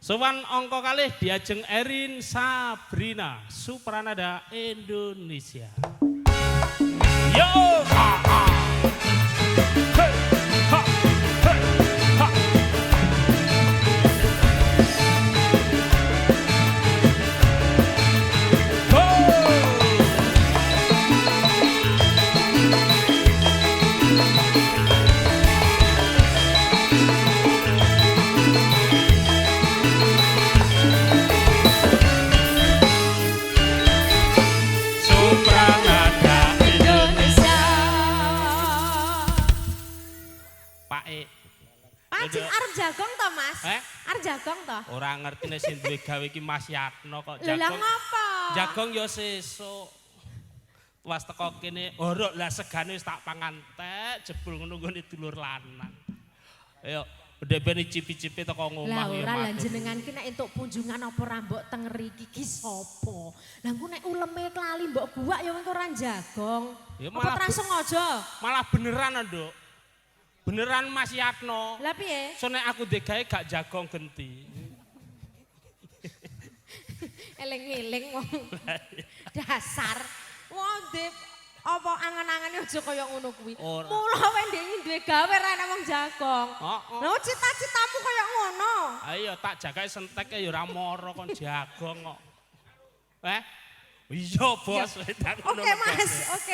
Sowan angka kalih diajeng Erin Sabrina Supranada Indonesia. Yo ha ha. Hey ha hey ha. Cik arep jagong to, Mas? Arep jagong to? Ora ngertine sing duwe gawe iki Mas Yatno kok jagong. Lah ngapa? Jagong ya sesuk. Was teko kene, orok lah segane wis tak pangan tek jebul ngono nggone dulur lanang. Ayo, ndek ben icip-icipe teko ngomah ya. Lah ora lan jenengan ki nek entuk kunjungan apa rambok teng ngriki ki sapa? Lah engko nek uleme klali mbok buak ya engko ora jagong. Ya apa ora sengaja? Malah beneran, Nduk. Beneran Mas Yatno. Lah piye? So nek aku degawe gak jagong genti. Eling-eling wong. Dasar. Wong ndek apa angen-angene aja kaya ngono kuwi. Mula wae ndek duwe gawe ra nek wong jagong. Lha cita-citamu kaya ngono. Ayo tak jagae senteke ya ora mara kon jagong kok. Iya, Bos. Oke, Mas. Oke.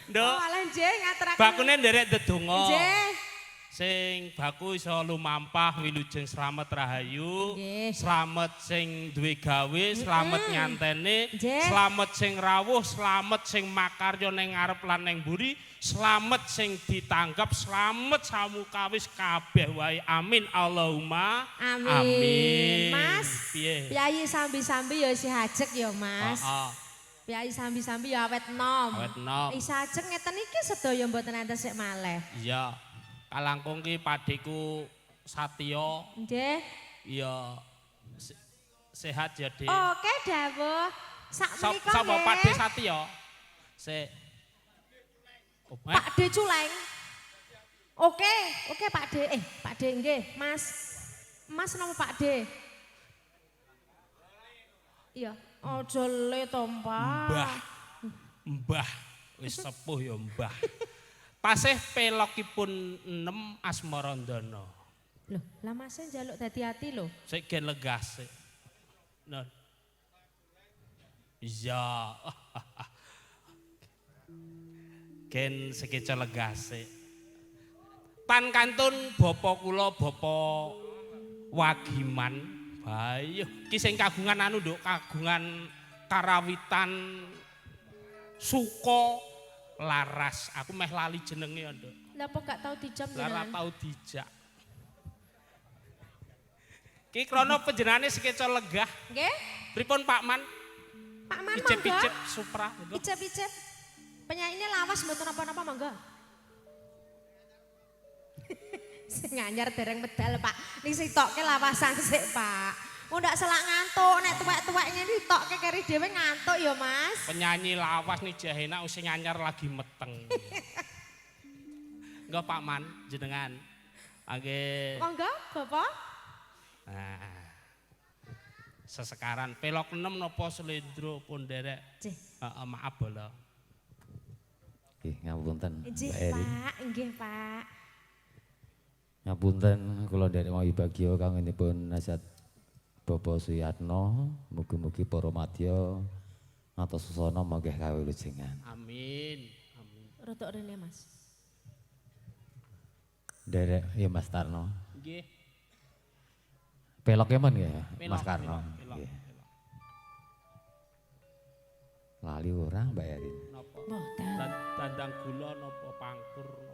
Nduk. Malah nggih ngaturaken. Bakune nderek ndedonga. Nggih. Sing baku iso lumampah wilujeng slamet rahayu. Slamet sing duwe gawe, slamet nyantene, slamet sing rawuh, slamet sing makarya ning ngarep lan ning mburi, slamet sing ditanggap, slamet samukawis kabeh wae. Amin Allahumma amin. Mas, piyayi sambi-sambi ya isih ajeg ya, Mas. Piyayi sambi-sambi ya awet nom. Isih ajeg ngeten iki sedaya mboten enten sik maleh. Iya. Kalangkung ki padeku Satya. Nggih. Iya. Sehat ya, Dik. Oke, dawuh. Sak menika Sapa Pakde Satya? Pakde Culeng. Oke, Pakde. Pakde nggih, Mas. Mas napa Pakde? Iya. Aja le to, Pak. Mbah. Wis sepuh ya, Mbah. Pasih pelokipun 6 Asmarandana. Loh, lah Mas njaluk dadi ati lho. Sik gen legas sik. Nah. Iya. Gen sekeca legas sik. Tan kantun bapa kula Bapa Wagiman. Bayuh, ki sing kagungan anu Nduk, kagungan karawitan suka laras, aku meh lali jenenge ya, Nduk. Lah apa gak tau dijam jenengan? Ora tau dijak. Ki krana panjenengane sekeca legah. Nggih. Pripun Pak Man? Pak Man monggo. Icip-icip Supra. Icip-icip. Penyaine lawas mboten napa-napa monggo. Sing anyar dereng medal, Pak. Ning sitokke lawasan sik, Pak. Ndak selak ngantuk, nek tuwek-tuweknya ditokke keri dhewe ngantuk ya, Mas. Penyanyi lawas nih Jahena sing anyar lagi meteng. Enggak Pak Man, jenengan. Nggih. Monggo, Bapak. Nah. Sesekaran pelok 6 napa slendro pun derek. Maaf bola. Nggih, ngapunten. Nggih, Pak. Nggih, Pak. Ngapunten kula nderek mawi bagya kangenipun nasihat Bapak Suyatno, mugi-mugi para madya ngantos susana manggih kawilujengan. Amin. Amin. Rodok rene, Mas. Nderek ya Mas Tarno. Nggih. Peloknya men ya, Mas Karno. Pelok. Lali ora Mbak Erin. Mboten. Dandang gula napa pangkur napa.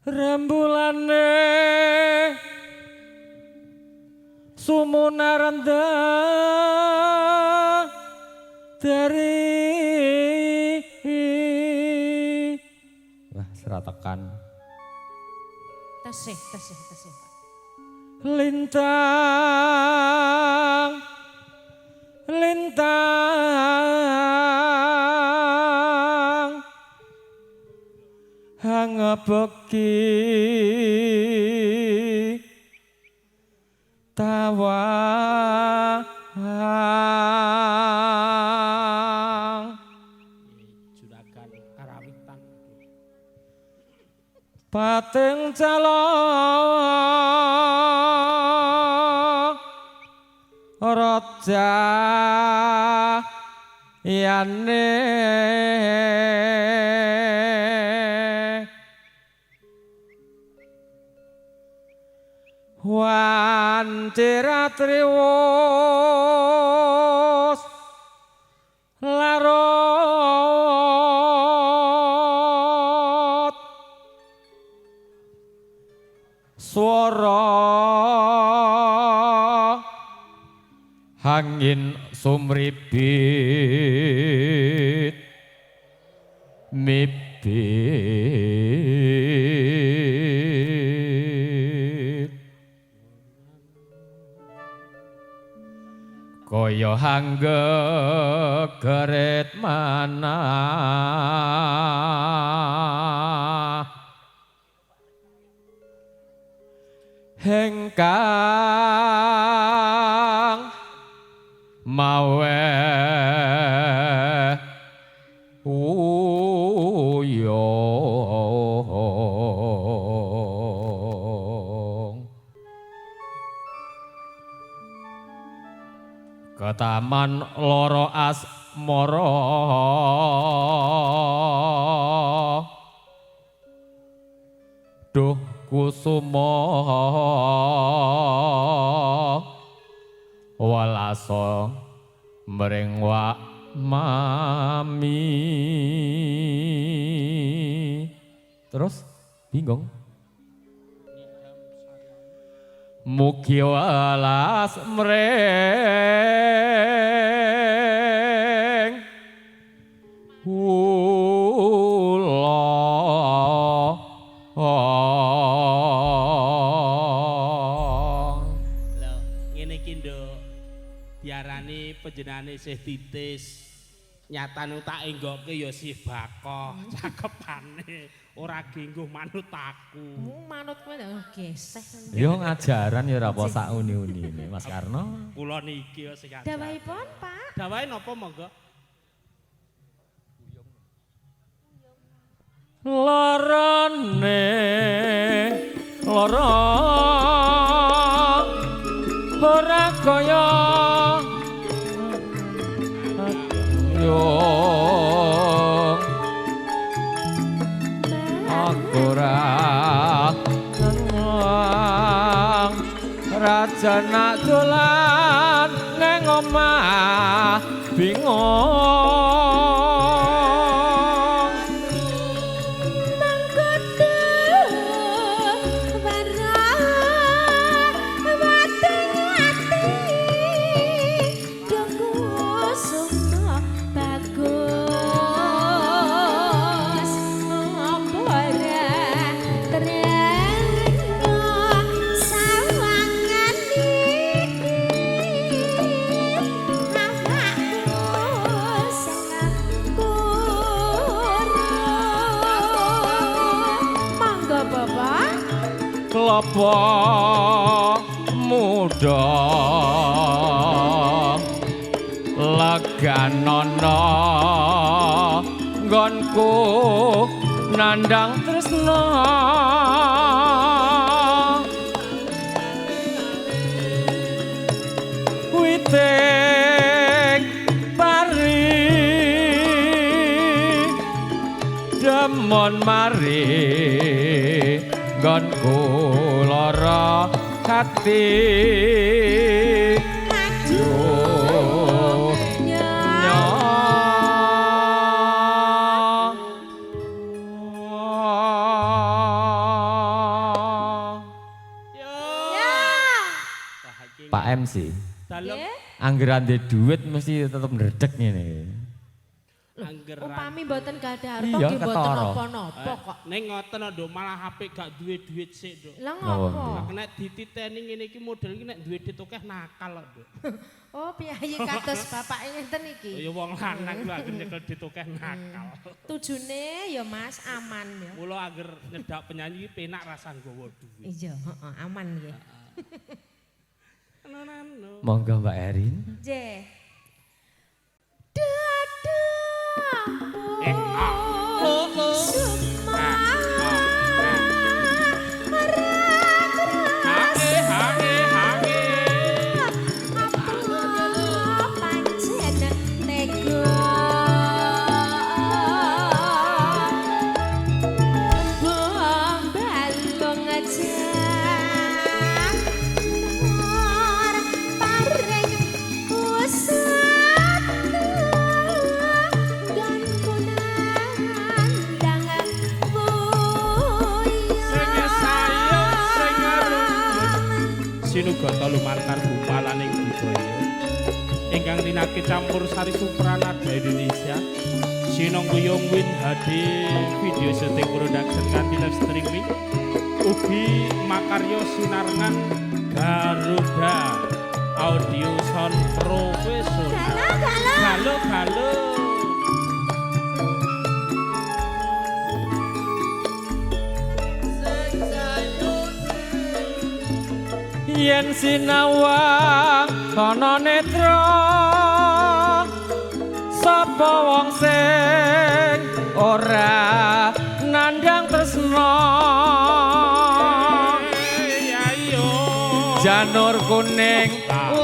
Rembulane sumuna rendah dari wah seratekan Tesih, Pak. lintang hangebeki tawang juragan karawitan pating calon raja yane Wantiratriwus larut swara angin sumribit mibit kaya hanggegeret manah hengkang mawe uyong ketaman loro asmara duh kusuma walasa mring wak mami terus bingung mugi walas mring diarani panjenengane isih titis nyatane tak enggokke ya sih bakoh cakepane ora gengguh manut aku manut kowe geseh yo ngajaran ya ora apa sak uni-unine Mas Karno kula niki ya sing ngajar dawuhipun Pak dawuhe napa monggo lorone loro ora kaya yo aku ora raja nak dolan nang omah bingung Klopo muda leganono nggonku nandang tresna witing pari demon mari nggonku lara hati Pak MC anggeran di duit mesti tetap ndredeg ngene upami mboten gadah harta iya, nggih mboten napa-napa kok. Ning ngoten nduk malah HP gak duwe duit sik nduk. Lah ngopo? Nek dititeni ngene iki model iki nek duwe duit akeh nakal nduk. Oh, piyayi kados bapak ngenten iki. Ya wong lanang lho anggere nyekel duit akeh nakal. Tujune ya Mas aman ya. Mula anggere nyedak penyanyi penak rasa nggawa duit. Iya, heeh, aman nggih. Monggo Mbak Erin. J. Sinugata lumantar bupalaning budaya ingkang tinakit campur sari supranada Indonesia sinongguyung win HD video shooting production kanthi live streaming ugi makarya sinarengan Garuda audio sound profesional halo Yen sinawang ana netra sapa wong sing ora nandhang tresna janur kuning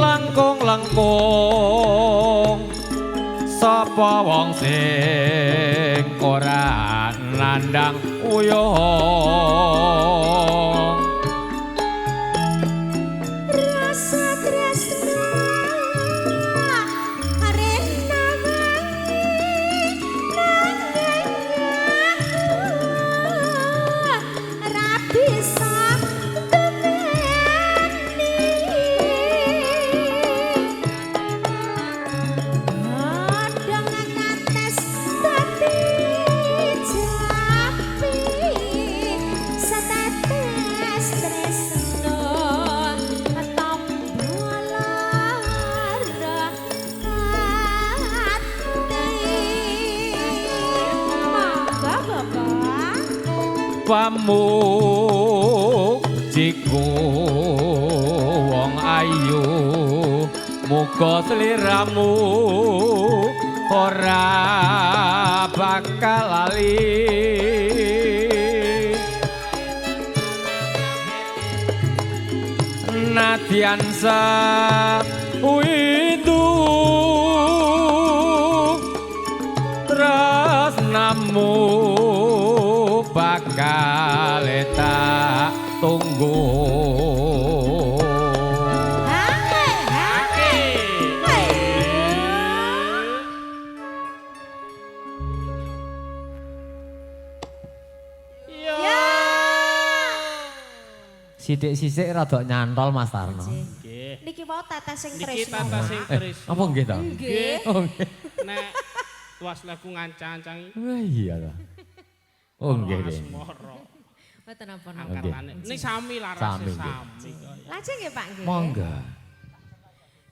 langkung-langkung sapa wong sing ora nandhang uyuh pamujiku wong ayu muga sliramu ora bakal lali nadyan sawidu tresnamu bakal tak tunggu Sithik-sithik rada nyantol Mas Tarno. Nggih. Niki wau tata sing Niki tresno. tata sing tresno. Apa nggih ta? Nggih. Oh nggih. Nek tuas lagu ngancang-ancangi. Wah iya ta. Oh nggih nggih. Asmara. Mboten napa-napa. Angkatane. Ini sami larase Sami, sami. Lajeng nggih Pak nggih. Monggo.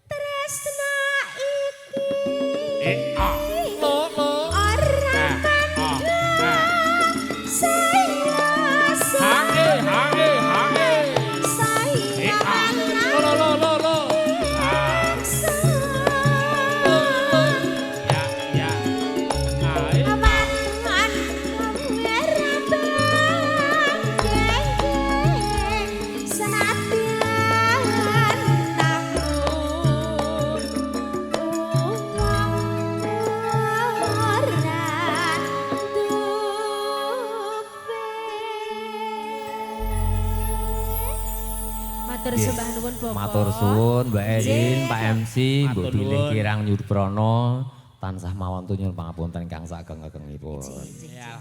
Tresna iki Lo ora kandhang saya Hange. saya Lo. Ya. Ae. aman merah bangkeng senadyan namun ora Matur sembah nuwun Bapak. Matur suwun Mbak Erin, Pak MC, Mbok Matur Bilih nuwun. Kirang Nyurprono, tansah mawon tunyun pangapunten ingkang sageng-agengipun. Ya,